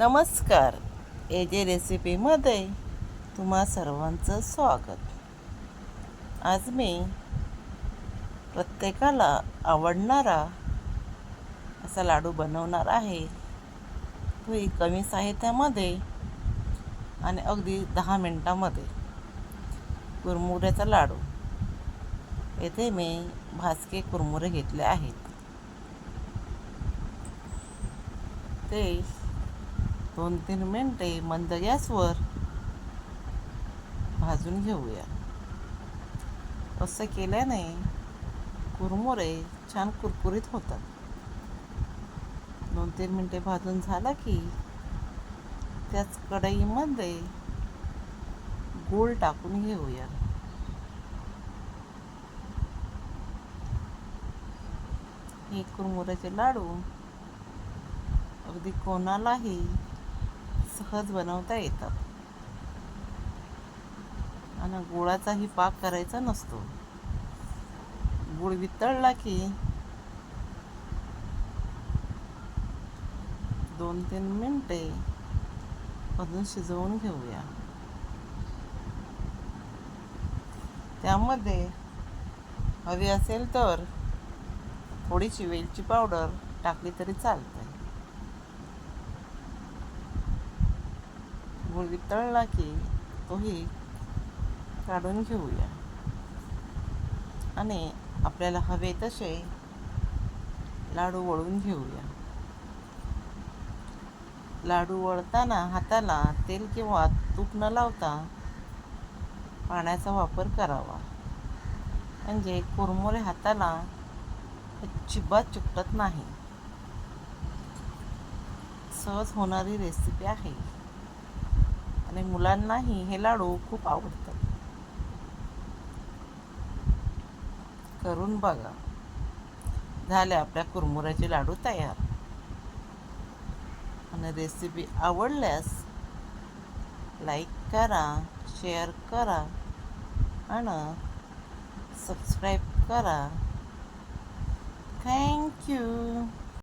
नमस्कार. AJ रेसिपीमध्ये तुम्हा सर्वांचं स्वागत. आज मी प्रत्येकाला आवडणारा असा लाडू बनवणार आहे. तोही कमी साहित्यामध्ये आणि अगदी 10 मिनटामध्ये. कुरमुऱ्याचा लाडू. येथे मी भाजके कुरमुरे घेतले आहेत. ते 2-3 मिनिटे मंद गॅसवर भाजून घेऊया. असं केल्याने कुरमुरे छान कुरकुरीत होतात. 2-3 मिनिटे भाजून झाला की त्याच कढईमध्ये गूळ टाकून घेऊया. हे कुरमुऱ्याचे लाडू अगदी कोणालाही सहज बनवता येतात आणि गुळाचाही पाक करायचा नसतो. गूळ वितळला की 2-3 मिनिटे अजून शिजवून घेऊया. त्यामध्ये हवी असेल तर थोडीशी वेलची पावडर टाकली तरी चालते. गूळ वितळला की तोही काढून घेऊया आणि आपल्याला हवे तसे लाडू वळून घेऊया. लाडू वळताना हाताला तेल किंवा तूप न लावता पाण्याचा वापर करावा, म्हणजे कुरमुरे हाताला अजिबात चिकटत नाही. सहज होणारी रेसिपी आहे आणि मुलांनाही हे लाडू खूप आवडतात. करून बघा. झाले आपल्या कुरमुऱ्याचे लाडू तयार. आणि रेसिपी आवडल्यास लाईक करा, शेअर करा आणि सबस्क्राईब करा. थँक्यू.